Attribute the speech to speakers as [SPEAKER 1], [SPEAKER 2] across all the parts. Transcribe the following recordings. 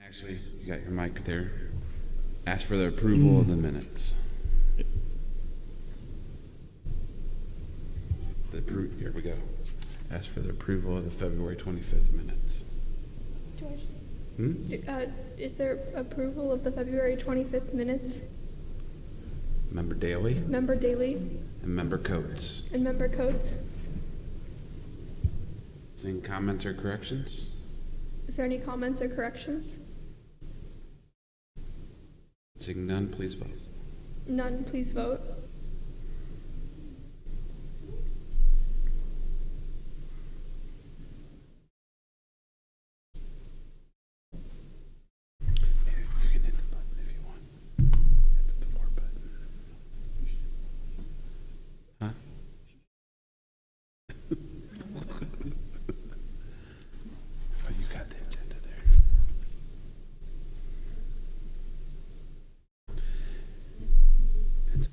[SPEAKER 1] Actually, you got your mic there. Ask for the approval of the minutes. Here we go. Ask for the approval of the February 25th minutes.
[SPEAKER 2] Do I just, is there approval of the February 25th minutes?
[SPEAKER 1] Member Daly
[SPEAKER 2] Member Daly
[SPEAKER 1] and Member Coates.
[SPEAKER 2] and Member Coates.
[SPEAKER 1] Seeing comments or corrections?
[SPEAKER 2] Is there any comments or corrections?
[SPEAKER 1] Seeing none, please vote.
[SPEAKER 2] None, please vote.
[SPEAKER 1] You can hit the button if you want. Hit the before button. Huh? Oh, you got the agenda there. It's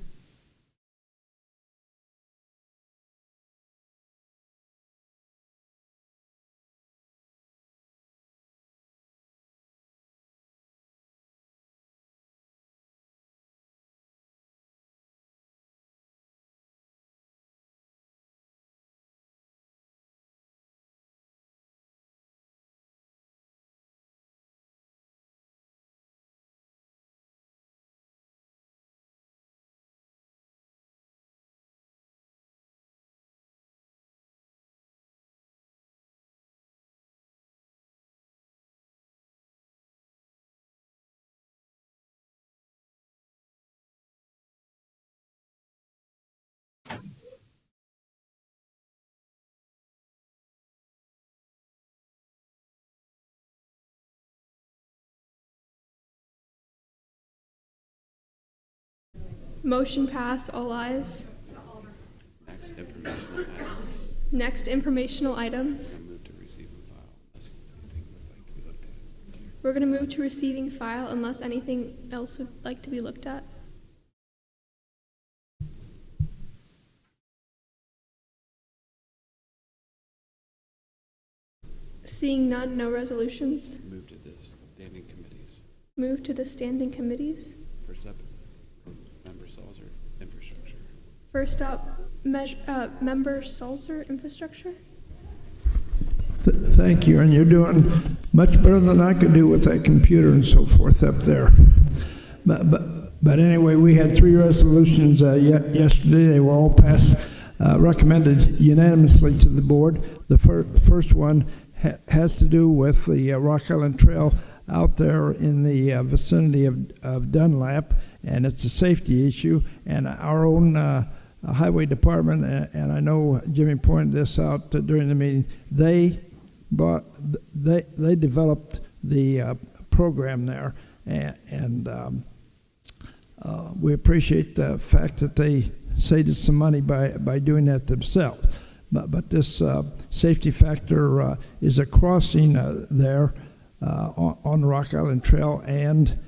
[SPEAKER 2] Motion passed, all ayes.
[SPEAKER 1] next informational items.
[SPEAKER 2] Next, informational items.
[SPEAKER 1] I move to receive and file unless anything would like to be looked at.
[SPEAKER 2] We're going to move to receiving file unless anything else would like to be looked at. Seeing none, no resolutions.
[SPEAKER 1] Move to this standing committees.
[SPEAKER 2] Move to the standing committees.
[SPEAKER 1] First up, Member Salzer, infrastructure.
[SPEAKER 2] First up, Member Salzer, infrastructure.
[SPEAKER 3] Thank you, and you're doing much better than I could do with that computer and so forth up there. But anyway, we had 3 resolutions yesterday. They were all passed, recommended unanimously to the board. The first one has to do with the Rock Island Trail out there in the vicinity of Dunlap, and it's a safety issue. And our own highway department, and I know Jimmy pointed this out during the meeting, they developed the program there, and we appreciate the fact that they saved us some money by doing that themselves. But this safety factor is a crossing there on the Rock Island Trail, and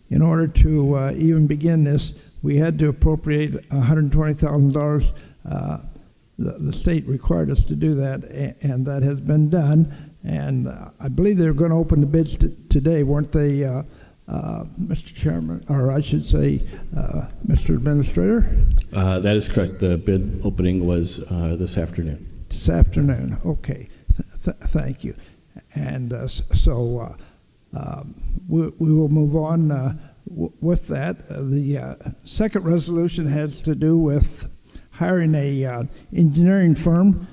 [SPEAKER 3] in order to even begin this, we had to appropriate $120,000. The state required us to do that, and that has been done. And I believe they were going to open the bids today, weren't they, Mr. Chairman, or I should say, Mr. Administrator?
[SPEAKER 4] That is correct. The bid opening was this afternoon.
[SPEAKER 3] This afternoon, okay. Thank you. And so we will move on with that. The second resolution has to do with hiring a engineering firm,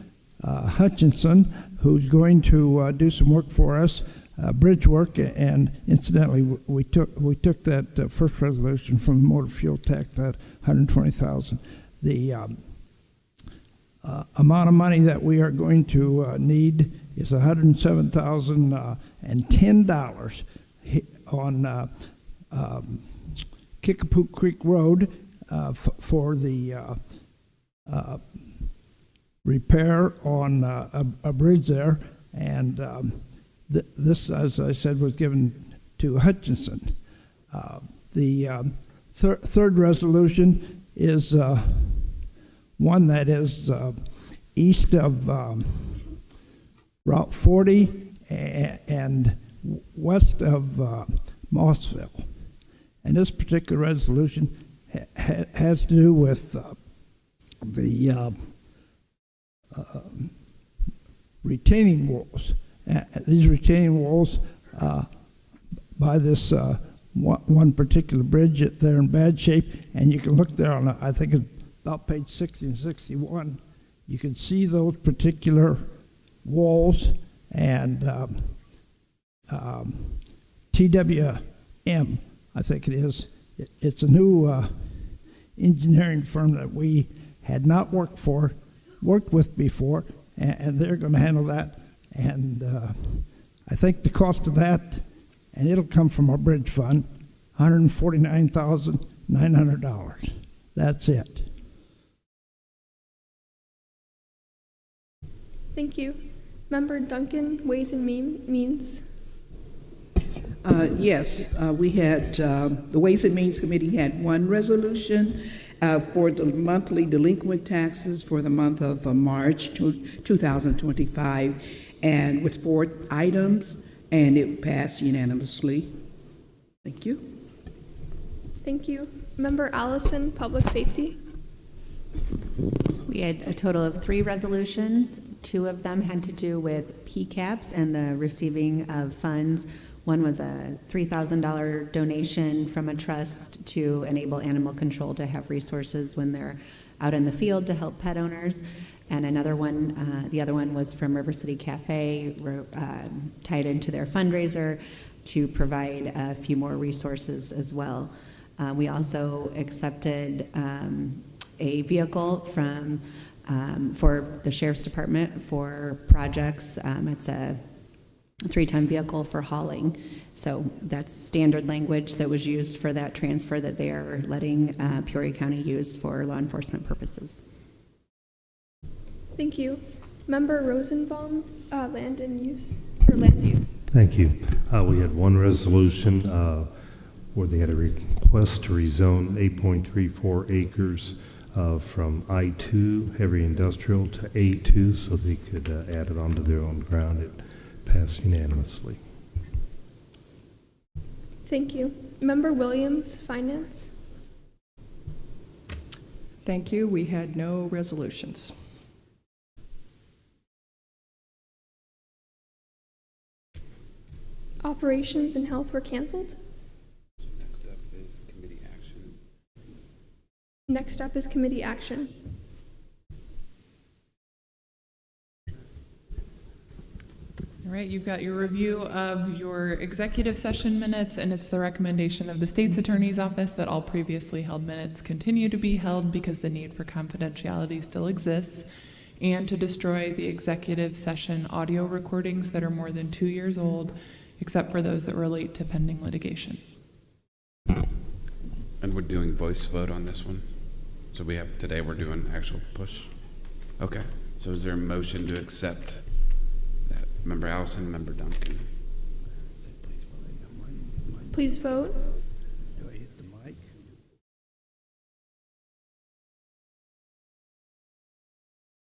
[SPEAKER 3] Hutchinson, who's going to do some work for us, bridge work. And incidentally, we took that first resolution from the motor fuel tax, that $120,000. The amount of money that we are going to need is $107,010 on Kickapoo Creek Road for the repair on a bridge there. And this, as I said, was given to Hutchinson. The third resolution is one that is east of Route 40 and west of Mossville. And this particular resolution has to do with the retaining walls. These retaining walls by this one particular bridge, they're in bad shape, and you can look there on, I think it's about page 60 and 61. You can see those particular walls, and TWM, I think it is. It's a new engineering firm that we had not worked with before, and they're going to handle that. And I think the cost of that, and it'll come from our bridge fund, $149,900. That's it.
[SPEAKER 2] Thank you. Member Duncan, Ways and Means.
[SPEAKER 5] Yes, we had, the Ways and Means Committee had one resolution for the monthly delinquent taxes for the month of March 2025, and with 4 items, and it passed unanimously. Thank you.
[SPEAKER 2] Thank you. Member Allison, Public Safety.
[SPEAKER 6] We had a total of 3 resolutions. 2 of them had to do with PCAPs and the receiving of funds. One was a $3,000 donation from a trust to enable animal control to have resources when they're out in the field to help pet owners. And another one, the other one was from River City Cafe, tied into their fundraiser to provide a few more resources as well. We also accepted a vehicle from for the Sheriff's Department for projects. It's a 3-ton vehicle for hauling. So that's standard language that was used for that transfer that they are letting Peoria County use for law enforcement purposes.
[SPEAKER 2] Thank you. Member Rosenbaum, land use.
[SPEAKER 7] Thank you. We had one resolution where they had a request to rezone 8.34 acres from I-2 heavy industrial to A2 so they could add it onto their own ground. It passed unanimously.
[SPEAKER 2] Thank you. Member Williams, Finance.
[SPEAKER 8] Thank you. We had no resolutions.
[SPEAKER 2] Operations and Health were canceled.
[SPEAKER 1] Next up is committee action.
[SPEAKER 2] Next up is committee action.
[SPEAKER 9] All right, you've got your review of your executive session minutes, and it's the recommendation of the State's Attorney's Office that all previously held minutes continue to be held because the need for confidentiality still exists, and to destroy the executive session audio recordings that are more than 2 years old, except for those that relate to pending litigation.
[SPEAKER 1] And we're doing voice vote on this one? So today we're doing actual push? Okay, so is there a motion to accept that? Member Allison, Member Duncan.
[SPEAKER 2] Please vote.
[SPEAKER 3] Do I hit the mic?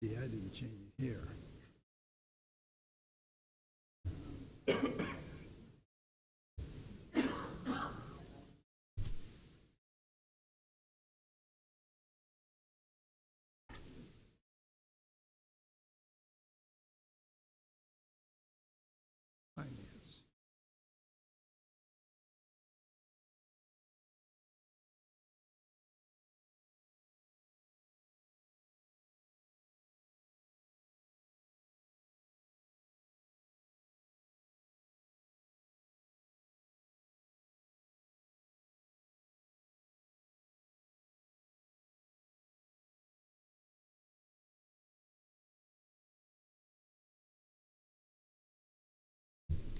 [SPEAKER 3] Yeah, I didn't change it here. Finance.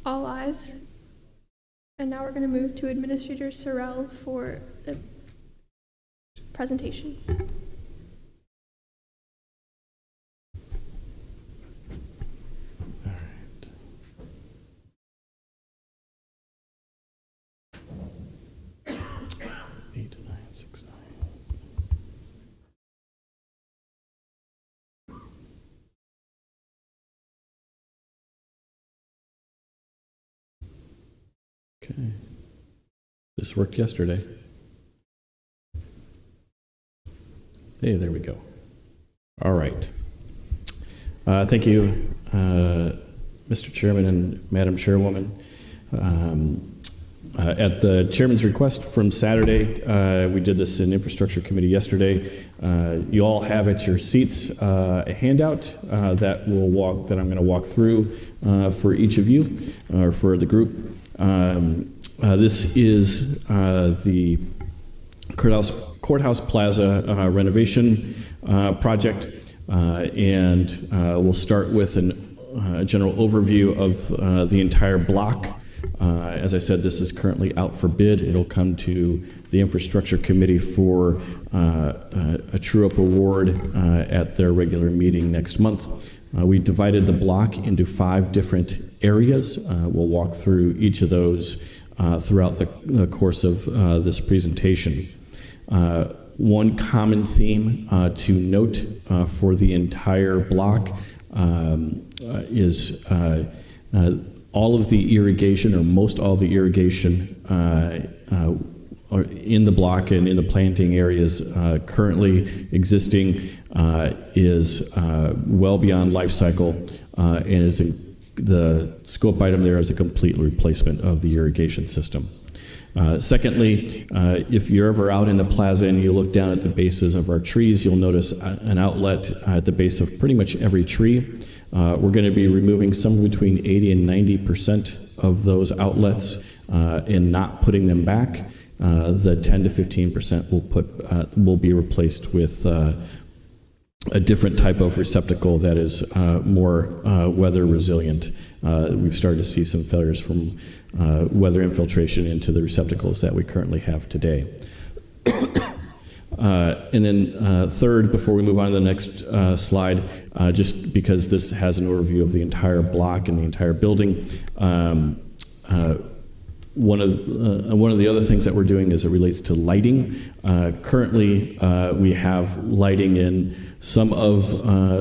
[SPEAKER 2] All ayes. And now we're going to move to Administrator Sorrell for the presentation.
[SPEAKER 4] All right. Eight, 9, 6, 9. Okay. This worked yesterday. Hey, there we go. All right. Thank you, Mr. Chairman and Madam Chairwoman. At the chairman's request from Saturday, we did this in Infrastructure Committee yesterday. You all have at your seats a handout that I'm going to walk through for each of you or for the group. This is the Courthouse Plaza renovation project, and we'll start with a general overview of the entire block. As I said, this is currently out for bid. It'll come to the Infrastructure Committee for a true-up award at their regular meeting next month. We divided the block into 5 different areas. We'll walk through each of those throughout the course of this presentation. One common theme to note for the entire block is all of the irrigation, or most all of the irrigation in the block and in the planting areas currently existing is well beyond life cycle and is the scope item there is a complete replacement of the irrigation system. Secondly, if you're ever out in the plaza and you look down at the bases of our trees, you'll notice an outlet at the base of pretty much every tree. We're going to be removing somewhere between 80 and 90% of those outlets and not putting them back. The 10 to 15% will be replaced with a different type of receptacle that is more weather resilient. We've started to see some failures from weather infiltration into the receptacles that we currently have today. And then third, before we move on to the next slide, just because this has an overview of the entire block and the entire building, one of the other things that we're doing as it relates to lighting. Currently, we have lighting in some of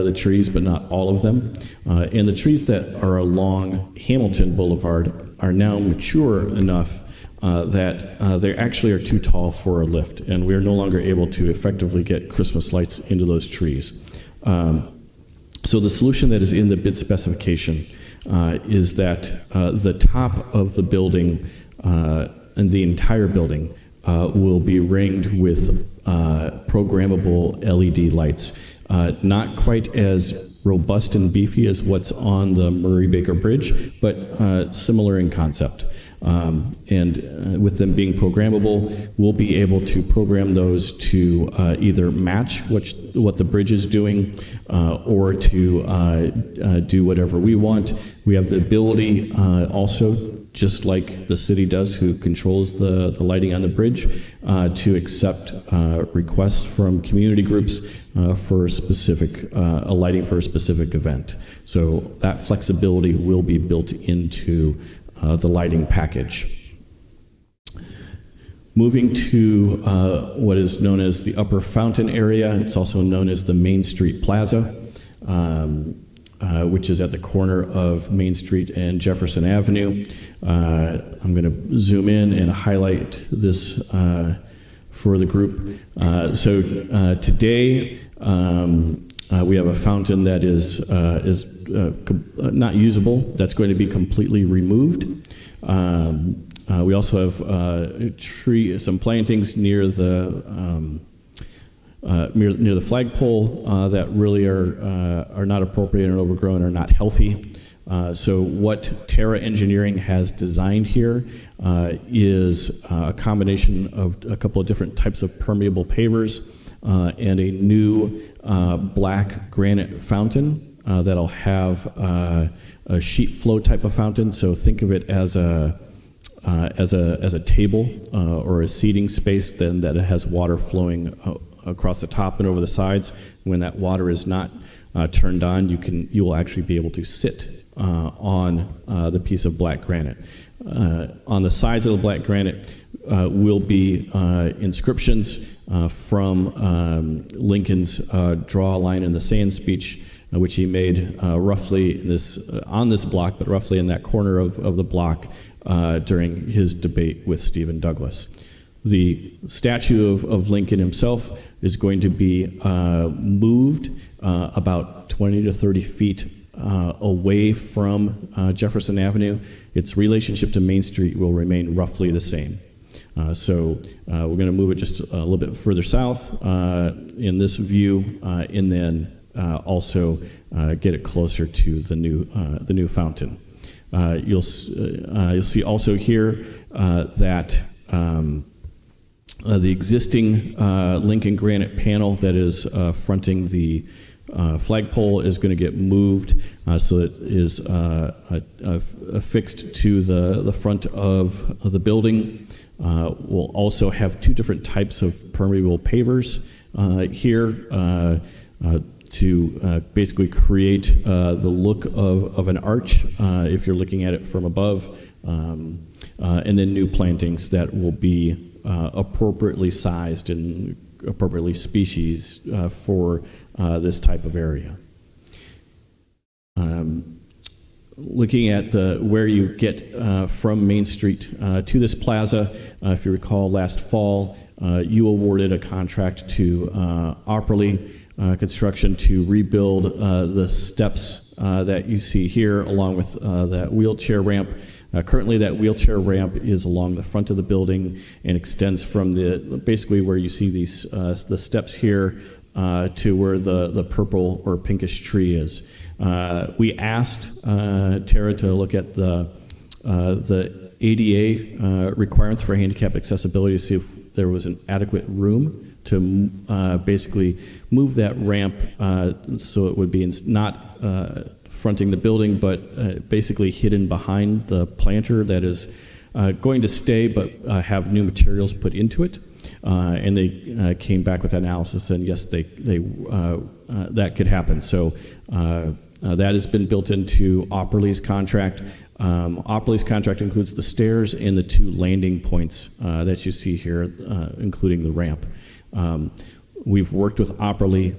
[SPEAKER 4] the trees, but not all of them. And the trees that are along Hamilton Boulevard are now mature enough that they actually are too tall for a lift, and we are no longer able to effectively get Christmas lights into those trees. So the solution that is in the bid specification is that the top of the building and the entire building will be ringed with programmable LED lights. Not quite as robust and beefy as what's on the Murray-Baker Bridge, but similar in concept. And with them being programmable, we'll be able to program those to either match what the bridge is doing or to do whatever we want. We have the ability also, just like the city does who controls the lighting on the bridge, to accept requests from community groups for a lighting for a specific event. So that flexibility will be built into the lighting package. Moving to what is known as the Upper Fountain area, it's also known as the Main Street Plaza, which is at the corner of Main Street and Jefferson Avenue. I'm going to zoom in and highlight this for the group. So today, we have a fountain that is not usable. That's going to be completely removed. We also have some plantings near the near the flagpole that really are not appropriate and overgrown, are not healthy. So what Terra Engineering has designed here is a combination of a couple of different types of permeable pavers and a new black granite fountain that'll have a sheet flow type of fountain. So think of it as a table or a seating space then that it has water flowing across the top and over the sides. When that water is not turned on, you will actually be able to sit on the piece of black granite. On the sides of the black granite will be inscriptions from Lincoln's "Draw a Line in the Sand" speech which he made roughly on this block, but roughly in that corner of the block during his debate with Stephen Douglas. The statue of Lincoln himself is going to be moved about 20 to 30 feet away from Jefferson Avenue. Its relationship to Main Street will remain roughly the same. So we're going to move it just a little bit further south in this view, and then also get it closer to the new fountain. You'll see also here that the existing Lincoln granite panel that is fronting the flagpole is going to get moved so it is affixed to the front of the building. We'll also have two different types of permeable pavers here to basically create the look of an arch if you're looking at it from above, and then new plantings that will be appropriately sized and appropriately species for this type of area. Looking at where you get from Main Street to this plaza, if you recall last fall, you awarded a contract to Opperly Construction to rebuild the steps that you see here along with that wheelchair ramp. Currently, that wheelchair ramp is along the front of the building and extends from basically where you see these the steps here to where the purple or pinkish tree is. We asked Tara to look at the ADA requirements for handicap accessibility to see if there was an adequate room to basically move that ramp so it would be not fronting the building, but basically hidden behind the planter that is going to stay but have new materials put into it. And they came back with analysis, and yes, that could happen. So that has been built into Opperly's contract. Opperly's contract includes the stairs and the two landing points that you see here, including the ramp. We've worked with Opperly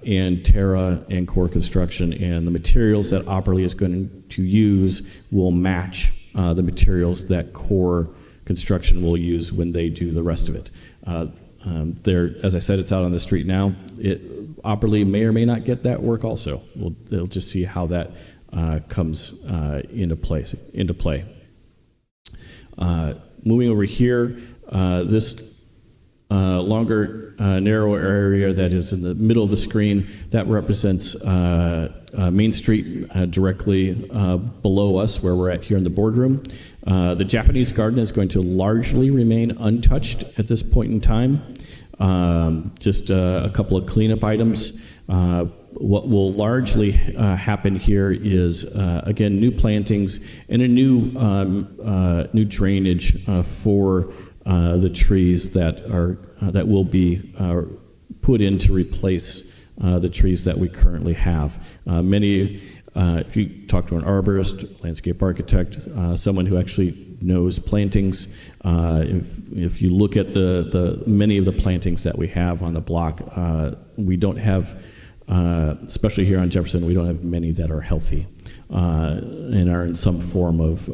[SPEAKER 4] and Terra and Core Construction, and the materials that Opperly is going to use will match the materials that Core Construction will use when they do the rest of it. As I said, it's out on the street now. Opperly may or may not get that work also. They'll just see how that comes into play. Moving over here, this longer, narrow area that is in the middle of the screen, that represents Main Street directly below us, where we're at here in the boardroom. The Japanese garden is going to largely remain untouched at this point in time. Just a couple of cleanup items. What will largely happen here is, again, new plantings and a new drainage for the trees that will be put in to replace the trees that we currently have. If you talk to an arborist, landscape architect, someone who actually knows plantings, if you look at the many of the plantings that we have on the block, we don't have, especially here on Jefferson, we don't have many that are healthy and are in some form of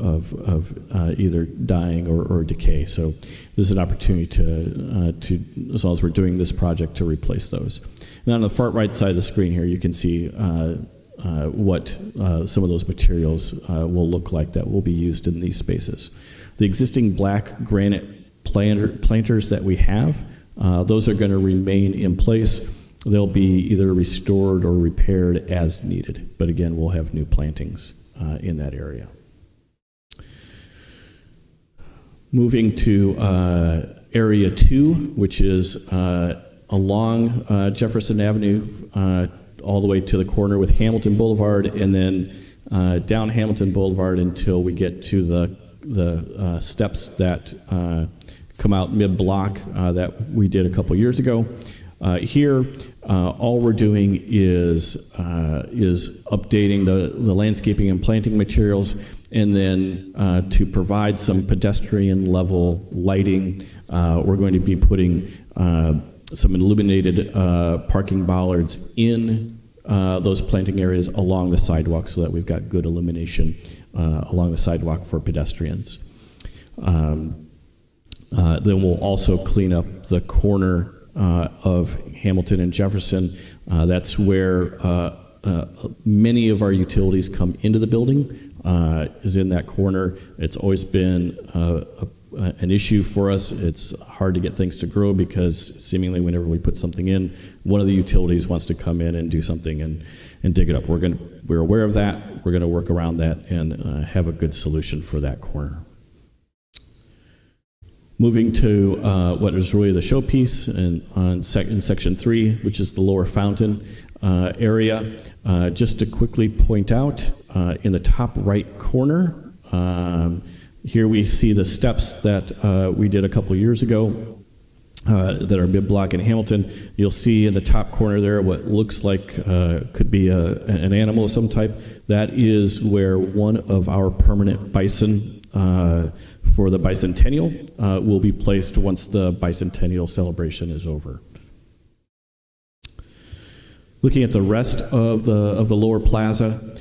[SPEAKER 4] either dying or decay. So this is an opportunity to, as long as we're doing this project, to replace those. And on the far right side of the screen here, you can see what some of those materials will look like that will be used in these spaces. The existing black granite planters that we have, those are going to remain in place. They'll be either restored or repaired as needed. But again, we'll have new plantings in that area. Moving to Area 2, which is along Jefferson Avenue all the way to the corner with Hamilton Boulevard, and then down Hamilton Boulevard until we get to the steps that come out mid-block that we did a couple years ago. Here, all we're doing is updating the landscaping and planting materials, and then to provide some pedestrian level lighting, we're going to be putting some illuminated parking bollards in those planting areas along the sidewalk so that we've got good illumination along the sidewalk for pedestrians. Then we'll also clean up the corner of Hamilton and Jefferson. That's where many of our utilities come into the building, is in that corner. It's always been an issue for us. It's hard to get things to grow because seemingly whenever we put something in, one of the utilities wants to come in and do something and dig it up. We're aware of that. We're going to work around that and have a good solution for that corner. Moving to what is really the showpiece in section 3, which is the lower fountain area. Just to quickly point out, in the top right corner, here we see the steps that we did a couple years ago that are mid-block in Hamilton. You'll see in the top corner there what looks like could be an animal of some type. That is where one of our permanent bison for the bicentennial will be placed once the bicentennial celebration is over. Looking at the rest of the lower plaza,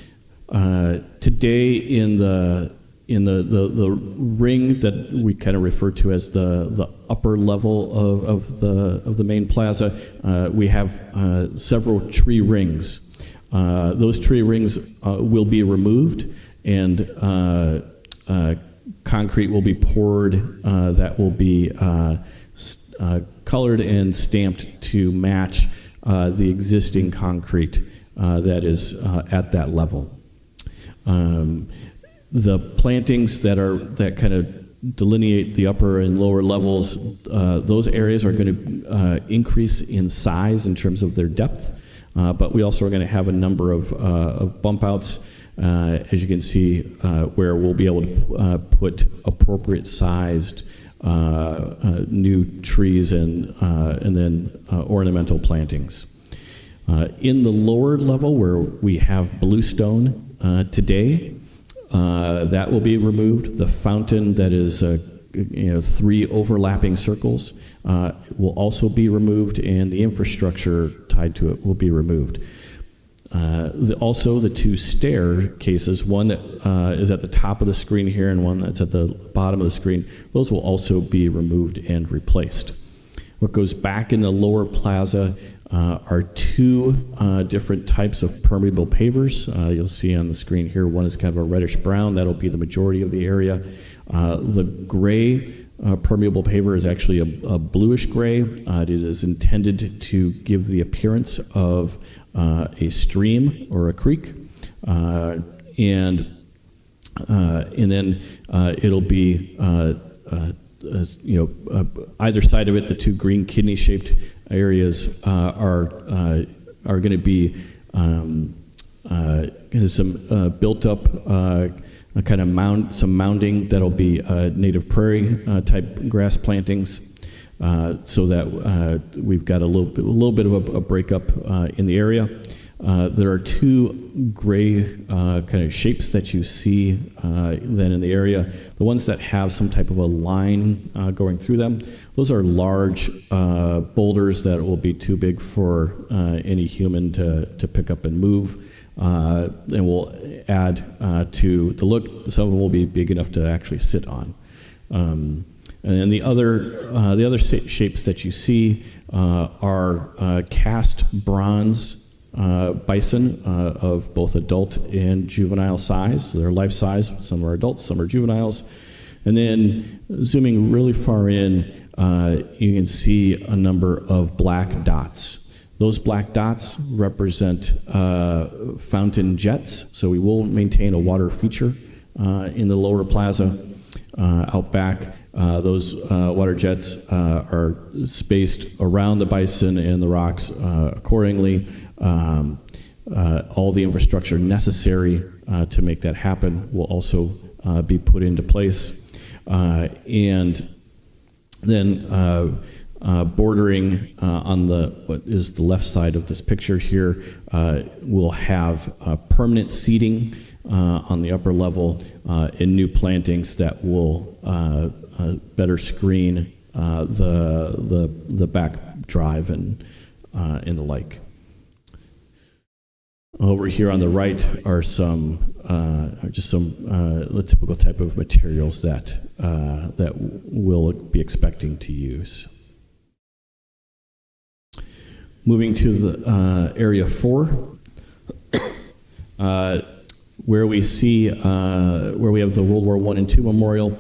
[SPEAKER 4] today in the ring that we kind of refer to as the upper level of the main plaza, we have several tree rings. Those tree rings will be removed, and concrete will be poured that will be colored and stamped to match the existing concrete that is at that level. The plantings that kind of delineate the upper and lower levels, those areas are going to increase in size in terms of their depth, but we also are going to have a number of bump outs, as you can see, where we'll be able to put appropriate sized new trees and then ornamental plantings. In the lower level where we have bluestone today, that will be removed. The fountain that is 3 overlapping circles will also be removed, and the infrastructure tied to it will be removed. Also, the 2 staircases, one that is at the top of the screen here and one that's at the bottom of the screen, those will also be removed and replaced. What goes back in the lower plaza are 2 different types of permeable pavers. You'll see on the screen here, one is kind of a reddish brown. That'll be the majority of the area. The gray permeable paver is actually a bluish gray. It is intended to give the appearance of a stream or a creek, and then it'll be either side of it. The 2 green kidney-shaped areas are going to be some built up kind of some mounding that'll be native prairie type grass plantings. So that we've got a little bit of a breakup in the area. There are 2 gray kind of shapes that you see then in the area. The ones that have some type of a line going through them, those are large boulders that will be too big for any human to pick up and move. And will add to the look. Some of them will be big enough to actually sit on. And the other shapes that you see are cast bronze bison of both adult and juvenile size. So they're life size. Some are adults, some are juveniles. And then zooming really far in, you can see a number of black dots. Those black dots represent fountain jets. So we will maintain a water feature in the lower plaza. Out back, those water jets are spaced around the bison and the rocks accordingly. All the infrastructure necessary to make that happen will also be put into place. And then bordering on what is the left side of this picture here, we'll have permanent seating on the upper level and new plantings that will better screen the back drive and the like. Over here on the right are just some the typical type of materials that we'll be expecting to use. Moving to the area 4. Where we see where we have the World War I and II memorial,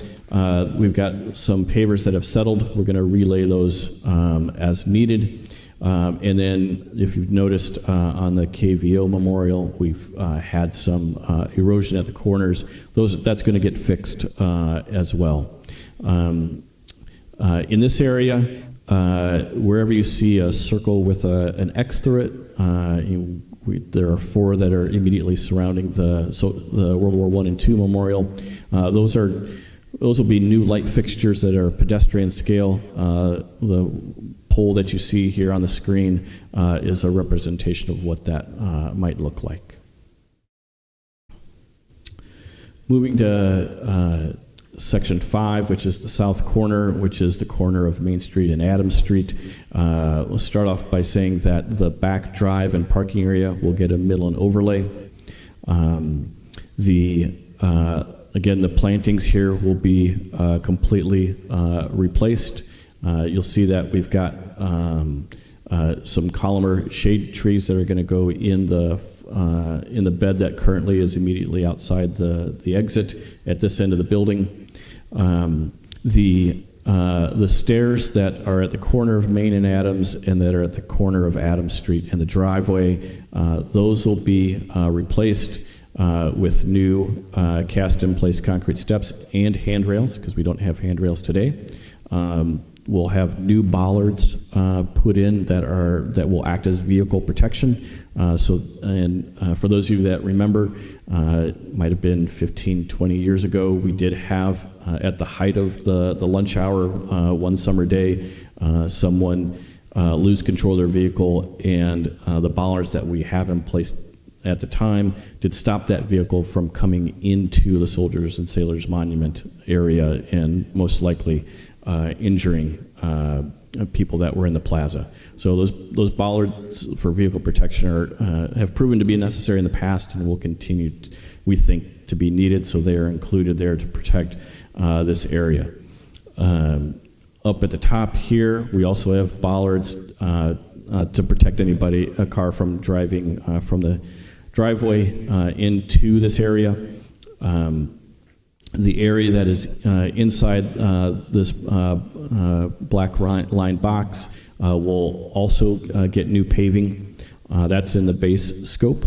[SPEAKER 4] we've got some pavers that have settled. We're going to relay those as needed. And then, if you've noticed on the KVO memorial, we've had some erosion at the corners. That's going to get fixed as well. In this area, wherever you see a circle with an X through it, there are 4 that are immediately surrounding the World War I and II memorial. Those will be new light fixtures that are pedestrian scale. The pole that you see here on the screen is a representation of what that might look like. Moving to Section 5, which is the south corner, which is the corner of Main Street and Adams Street. We'll start off by saying that the back drive and parking area will get a Midland overlay. Again, the plantings here will be completely replaced. You'll see that we've got some columnar shade trees that are going to go in the bed that currently is immediately outside the exit at this end of the building. The stairs that are at the corner of Main and Adams and that are at the corner of Adams Street and the driveway, those will be replaced with new cast-in-place concrete steps and handrails, because we don't have handrails today. We'll have new bollards put in that will act as vehicle protection. For those of you that remember, it might have been 15, 20 years ago, we did have, at the height of the lunch hour one summer day, someone lose control of their vehicle, and the bollards that we have in place at the time did stop that vehicle from coming into the Soldiers and Sailors Monument area and most likely injuring people that were in the plaza. So those bollards for vehicle protection have proven to be necessary in the past and will continue, we think, to be needed. So they are included there to protect this area. Up at the top here, we also have bollards to protect a car from driving from the driveway into this area. The area that is inside this black line box will also get new paving. That's in the base scope.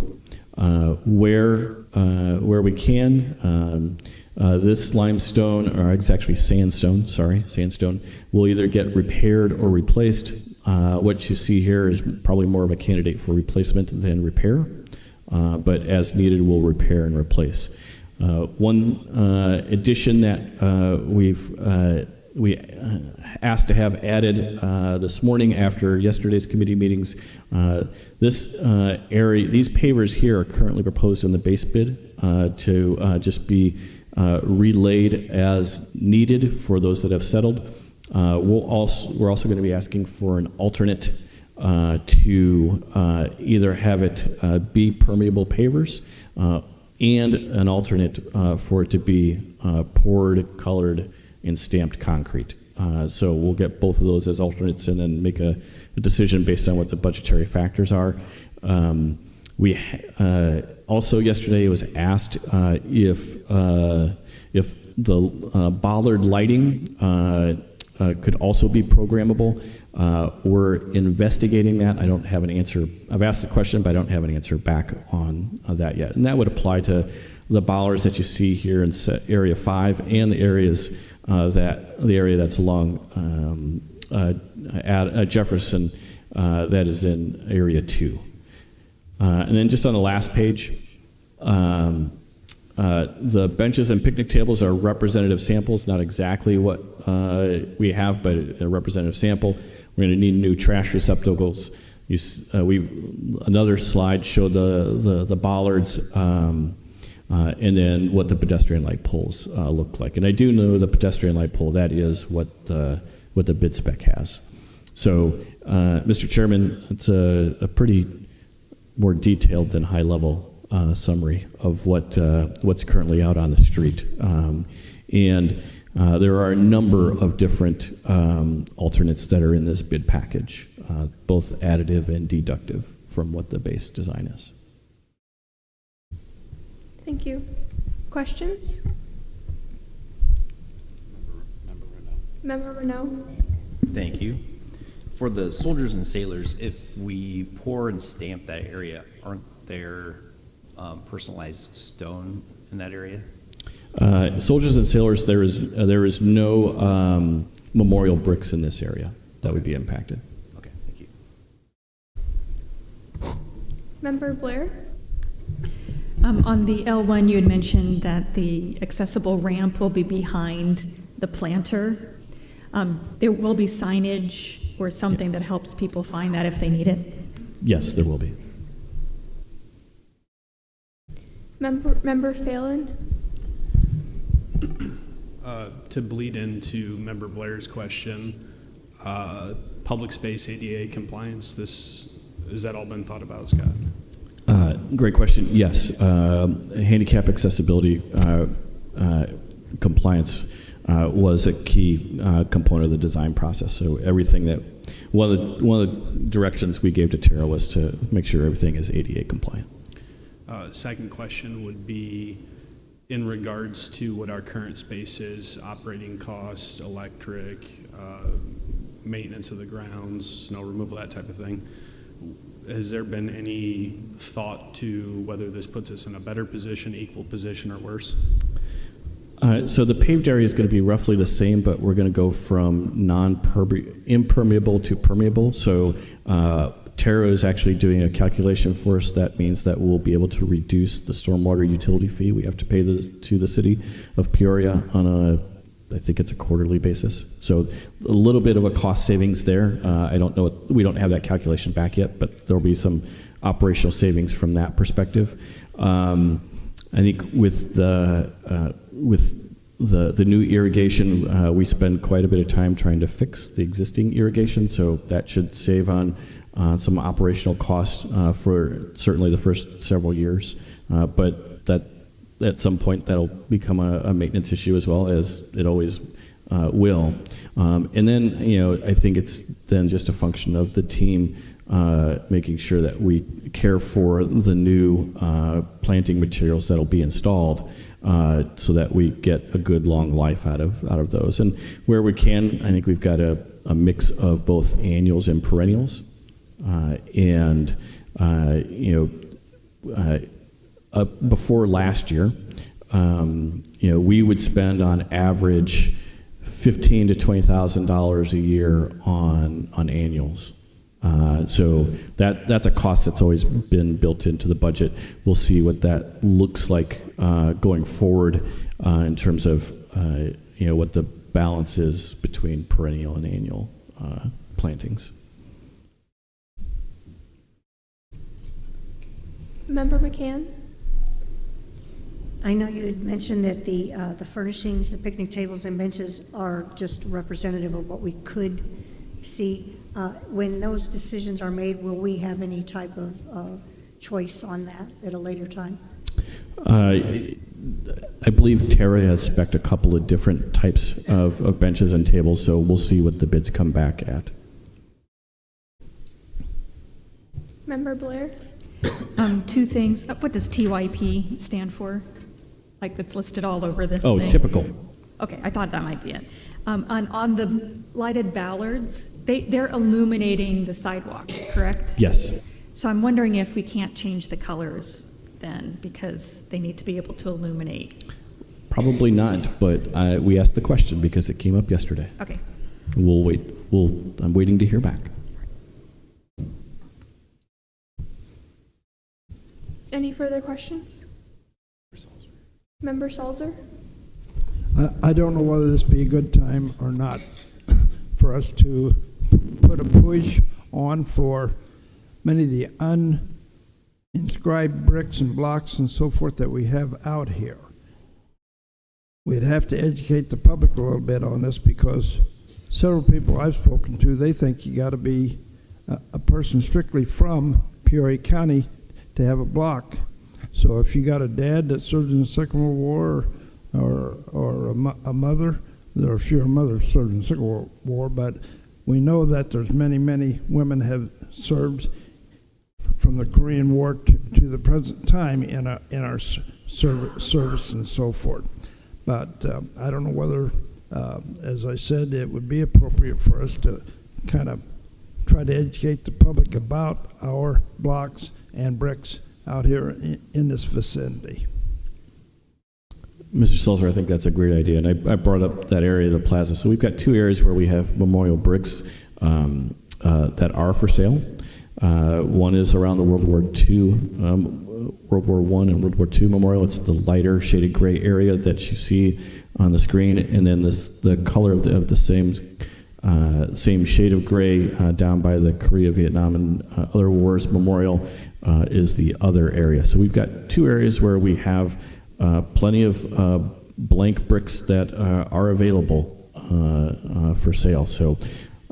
[SPEAKER 4] Where we can, this limestone, or it's actually sandstone, will either get repaired or replaced. What you see here is probably more of a candidate for replacement than repair, but as needed, we'll repair and replace. One addition that we asked to have added this morning after yesterday's committee meetings, this area, these pavers here are currently proposed in the base bid to just be relayed as needed for those that have settled. We're also going to be asking for an alternate to either have it be permeable pavers and an alternate for it to be poured, colored, and stamped concrete. So we'll get both of those as alternates and then make a decision based on what the budgetary factors are. Also yesterday it was asked if the bollard lighting could also be programmable. We're investigating that. I don't have an answer. I've asked the question, but I don't have an answer back on that yet. And that would apply to the bollards that you see here in Area 5 and the areas the area that's along at Jefferson that is in Area 2. And then just on the last page, the benches and picnic tables are representative samples, not exactly what we have, but a representative sample. We're going to need new trash receptacles. Another slide showed the bollards and then what the pedestrian light poles look like. And I do know the pedestrian light pole, that is what the bid spec has. So, Mr. Chairman, it's a pretty more detailed than high-level summary of what's currently out on the street. And there are a number of different alternates that are in this bid package, both additive and deductive from what the base design is.
[SPEAKER 2] Thank you. Questions? Member Renault?
[SPEAKER 10] Thank you. For the soldiers and sailors, if we pour and stamp that area, aren't there personalized stone in that area?
[SPEAKER 4] Soldiers and sailors, there is no memorial bricks in this area that would be impacted.
[SPEAKER 10] Okay, thank you.
[SPEAKER 2] Member Blair?
[SPEAKER 11] On the L1, you had mentioned that the accessible ramp will be behind the planter. There will be signage or something that helps people find that if they need it?
[SPEAKER 4] Yes, there will be.
[SPEAKER 2] Member Phelan?
[SPEAKER 12] To bleed into Member Blair's question, public space ADA compliance, has that all been thought about, Scott?
[SPEAKER 4] Great question. Yes, handicap accessibility compliance was a key component of the design process. So everything that one of the directions we gave to Tara was to make sure everything is ADA compliant.
[SPEAKER 12] Second question would be in regards to what our current space is, operating cost, electric, maintenance of the grounds, snow removal, that type of thing. Has there been any thought to whether this puts us in a better position, equal position, or worse?
[SPEAKER 4] So the paved area is going to be roughly the same, but we're going to go from impermeable to permeable. So Tara is actually doing a calculation for us. That means that we'll be able to reduce the stormwater utility fee we have to pay to the city of Peoria on I think it's a quarterly basis. So a little bit of a cost savings there. I don't know, we don't have that calculation back yet, but there'll be some operational savings from that perspective. I think with the new irrigation, we spend quite a bit of time trying to fix the existing irrigation, so that should save on some operational costs for certainly the first several years. But that at some point that'll become a maintenance issue as well, as it always will. And then, I think it's then just a function of the team making sure that we care for the new planting materials that'll be installed, so that we get a good long life out of those. And where we can, I think we've got a mix of both annuals and perennials. Before last year, we would spend on average $15,000 to $20,000 a year on annuals. So that's a cost that's always been built into the budget. We'll see what that looks like going forward in terms of what the balance is between perennial and annual plantings.
[SPEAKER 2] Member McCann?
[SPEAKER 13] I know you had mentioned that the furnishings, the picnic tables and benches are just representative of what we could see. When those decisions are made, will we have any type of choice on that at a later time?
[SPEAKER 4] I believe Tara has spec'd a couple of different types of benches and tables, so we'll see what the bids come back at.
[SPEAKER 2] Member Blair?
[SPEAKER 11] Two things. What does TYP stand for? Like that's listed all over this thing?
[SPEAKER 4] Oh, typical.
[SPEAKER 11] Okay, I thought that might be it. On the lighted ballards, they're illuminating the sidewalk, correct?
[SPEAKER 4] Yes.
[SPEAKER 11] So I'm wondering if we can't change the colors then, because they need to be able to illuminate.
[SPEAKER 4] Probably not, but we asked the question because it came up yesterday.
[SPEAKER 11] Okay.
[SPEAKER 4] We'll wait. I'm waiting to hear back.
[SPEAKER 2] Any further questions? Member Salzer?
[SPEAKER 3] I don't know whether this be a good time or not for us to put a push on for many of the uninscribed bricks and blocks and so forth that we have out here. We'd have to educate the public a little bit on this, because several people I've spoken to, they think you got to be a person strictly from Peoria County to have a block. So if you got a dad that served in the Second World War, or a mother, or if you're a mother served in the Second World War, but we know that there's many women have served from the Korean War to the present time in our service and so forth. But I don't know whether, as I said, it would be appropriate for us to kind of try to educate the public about our blocks and bricks out here in this vicinity.
[SPEAKER 4] Mr. Sulzer, I think that's a great idea, and I brought up that area of the plaza. So we've got two areas where we have memorial bricks that are for sale. One is around the World War II, World War I and World War II memorial. It's the lighter shaded gray area that you see on the screen, and then the color of the same shade of gray down by the Korea, Vietnam, and other wars memorial is the other area. So we've got two areas where we have plenty of blank bricks that are available for sale. So,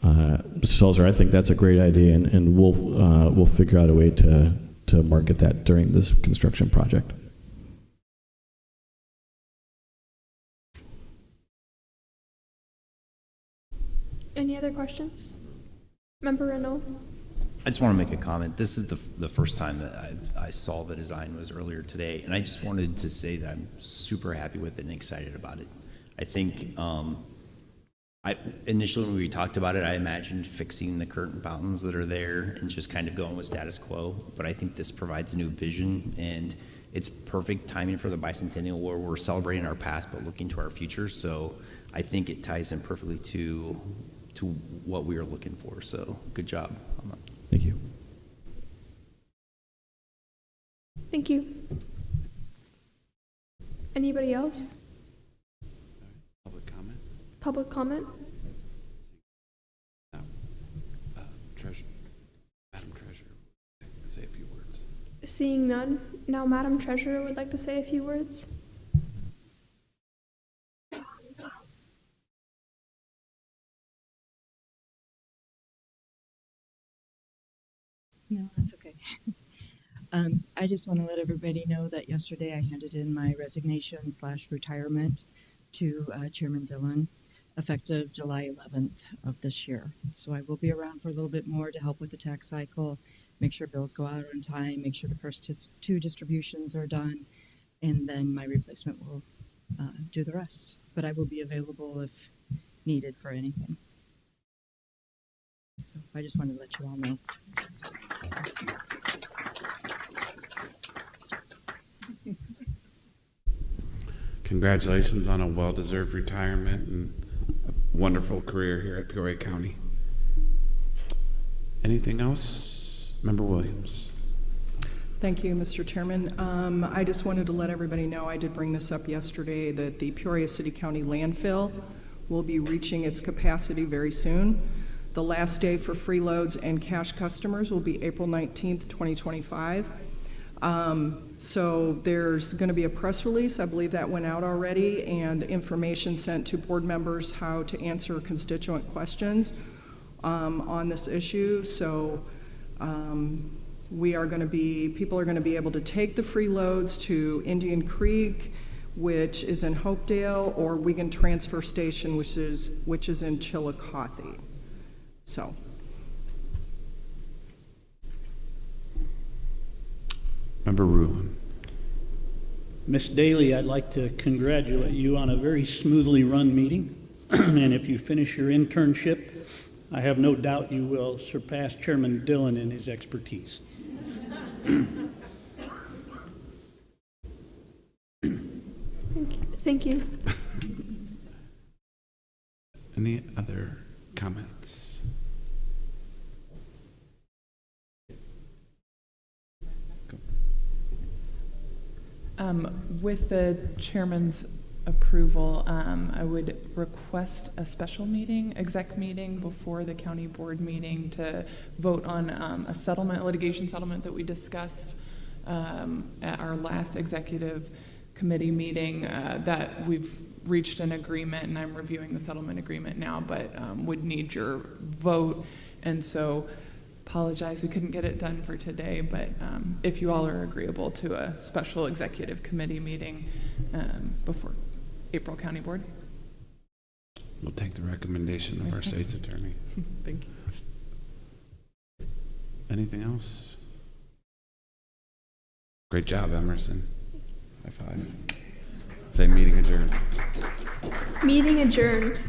[SPEAKER 4] Mr. Sulzer, I think that's a great idea, and we'll figure out a way to market that during this construction project.
[SPEAKER 2] Any other questions? Member Renault?
[SPEAKER 10] I just want to make a comment. This is the first time that I saw the design was earlier today, and I just wanted to say that I'm super happy with it and excited about it. I think initially when we talked about it, I imagined fixing the current fountains that are there and just kind of going with status quo, but I think this provides a new vision, and it's perfect timing for the bicentennial where we're celebrating our past but looking to our future. So I think it ties in perfectly to what we are looking for. So good job on that.
[SPEAKER 4] Thank you.
[SPEAKER 2] Thank you. Anybody else?
[SPEAKER 1] Public comment?
[SPEAKER 2] Public comment?
[SPEAKER 1] No. Treasurer. Madam Treasurer, say a few words.
[SPEAKER 2] Seeing none, now Madam Treasurer would like to say a few words.
[SPEAKER 14] No, that's okay. I just want to let everybody know that yesterday I handed in my resignation/retirement to Chairman Dillon, effective July 11th of this year. So I will be around for a little bit more to help with the tax cycle, make sure bills go out on time, make sure the first two distributions are done, and then my replacement will do the rest. But I will be available if needed for anything. So I just wanted to let you all know.
[SPEAKER 1] Congratulations on a well-deserved retirement and a wonderful career here at Peoria County. Anything else? Member Williams.
[SPEAKER 8] Thank you, Mr. Chairman. I just wanted to let everybody know, I did bring this up yesterday, that the Peoria City County landfill will be reaching its capacity very soon. The last day for free loads and cash customers will be April 19th, 2025. So there's going to be a press release, I believe that went out already, and information sent to board members how to answer constituent questions on this issue. So people are going to be able to take the free loads to Indian Creek, which is in Hopedale, or Wigan Transfer Station, which is in Chillicothe. So.
[SPEAKER 1] Member Rulon.
[SPEAKER 15] Ms. Daly, I'd like to congratulate you on a very smoothly run meeting. And if you finish your internship, I have no doubt you will surpass Chairman Dillon in his expertise.
[SPEAKER 2] Thank you.
[SPEAKER 1] Any other comments?
[SPEAKER 9] With the chairman's approval, I would request a special meeting, exec meeting, before the county board meeting to vote on a litigation settlement that we discussed at our last executive committee meeting, that we've reached an agreement, and I'm reviewing the settlement agreement now, but would need your vote. And so apologize we couldn't get it done for today, but if you all are agreeable to a special executive committee meeting before April County Board.
[SPEAKER 1] We'll take the recommendation of our
[SPEAKER 9] Okay.
[SPEAKER 1] state's attorney.
[SPEAKER 9] Thank you.
[SPEAKER 1] Anything else? Great job, Emerson. High five. Say meeting adjourned.
[SPEAKER 2] Meeting adjourned.